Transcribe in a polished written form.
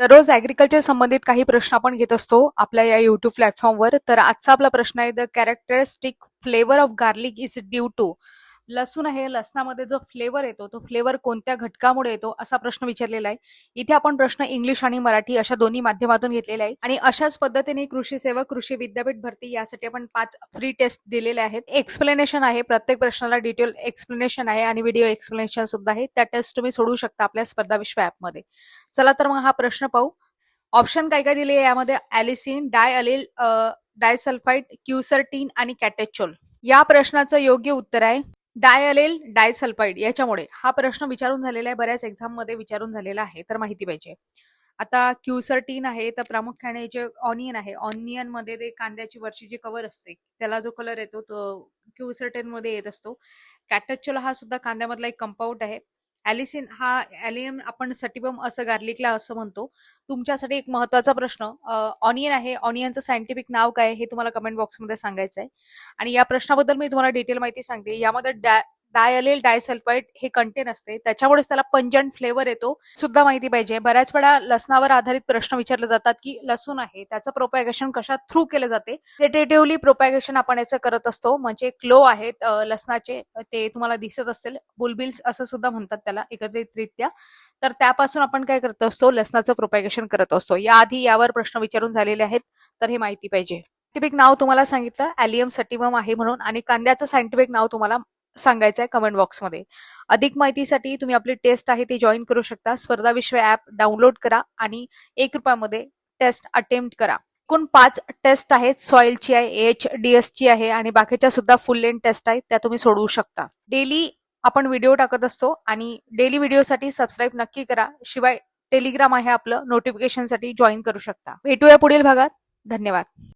दररोज ऍग्रिकल्चर संबंधित काही प्रश्न आपण घेत असतो आपल्या या युट्यूब प्लॅटफॉर्मवर. तर आजचा आपला प्रश्न आहे, the characteristic flavour of garlic is due to. लसूण आहे, लसणामध्ये जो फ्लेवर येतो तो फ्लेवर कोणत्या घटकामुळे येतो असा प्रश्न विचारलेला आहे. इथे आपण प्रश्न इंग्लिश आणि मराठी अशा दोन्ही माध्यमातून घेतलेला आहे आणि अशाच पद्धतीने कृषी सेवा, कृषी विद्यापीठ भरती यासाठी आपण 5 फ्री टेस्ट दिलेले आहेत. एक्सप्लेनेशन आहे, प्रत्येक प्रश्नाला डिटेल एक्सप्लेनेशन आहे आणि व्हिडिओ एक्सप्लेनेशन सुद्धा आहे. त्या टेस्ट तुम्ही सोडवू शकता आपल्या स्पर्धा विश्व ॲपमध्ये. चला तर मग हा प्रश्न पाहू. ऑप्शन काय काय दिले यामध्ये: ॲलिसिन, डायअलिल डायसल्फाइड, क्युसर्टीन आणि कॅटेचोल. या प्रश्नाचं योग्य उत्तर आहे डायअलिल डायसल्फाइड. याच्यामुळे हा प्रश्न विचारून झालेला आहे, बऱ्याच एक्झाम मध्ये विचारून झालेला आहे, तर माहिती पाहिजे. आता क्युसर्टीन आहे तर प्रामुख्याने जे ऑनियन आहे, ऑनियन मध्ये ते कांद्याची वरची जी कव्हर असते त्याला जो कलर येतो तो क्युसर्टीन मध्ये येत असतो. कॅटेचोल हा सुद्धा कांद्यामधला एक कंपाऊंड आहे. ॲलिसिन हा ॲलियम आपण सटिबम असं गार्लिकला असं म्हणतो. तुमच्यासाठी एक महत्वाचा प्रश्न, ऑनियन आहे, ऑनियनचं सायंटिफिक नाव काय हे तुम्हाला कमेंट बॉक्समध्ये सांगायचं आहे. आणि या प्रश्नाबद्दल मी तुम्हाला डिटेल माहिती सांगते. यामध्ये डायअलिल डायसल्फाइड हे कंटेन असते, त्याच्यामुळेच त्याला पंजंट फ्लेवर येतो सुद्धा माहिती पाहिजे. बऱ्याच वेळा लसणावर आधारित प्रश्न विचारले जातात की लसूण आहे त्याचं प्रोपॅगेशन कशा थ्रू केले जाते. सेटेटिव्हली प्रोपॅगेशन आपण याचं करत असतो, म्हणजे क्लो आहेत लसणाचे, ते तुम्हाला दिसत असतील, बुलबिल्स असं सुद्धा म्हणतात त्याला एकत्रितरित्या. तर त्यापासून आपण काय करत असतो, लसणाचं प्रोपॅगेशन करत असतो. याआधी यावर प्रश्न विचारून झालेले आहेत, तर हे माहिती पाहिजे. सायंटिफिक नाव तुम्हाला सांगितलं ॲलियम सटिबम आहे म्हणून, आणि कांद्याचं सायंटिफिक नाव तुम्हाला सांगायचं आहे कमेंट बॉक्समध्ये. अधिक माहितीसाठी तुम्ही आपली टेस्ट आहे ती जॉईन करू शकता. स्पर्धा विश्व ॲप डाउनलोड करा आणि ₹1 टेस्ट अटेम्प्ट करा. एकूण 5 टेस्ट आहेत, सॉइलची आहे, HDS ची आहे आणि बाकीच्या सुद्धा फुल लेंथ टेस्ट आहेत, त्या तुम्ही सोडवू शकता. डेली आपण व्हिडिओ टाकत असतो आणि डेली व्हिडिओसाठी सबस्क्राईब नक्की करा. शिवाय टेलिग्राम आहे आपलं, नोटिफिकेशनसाठी जॉईन करू शकता. भेटूया पुढील भागात. धन्यवाद.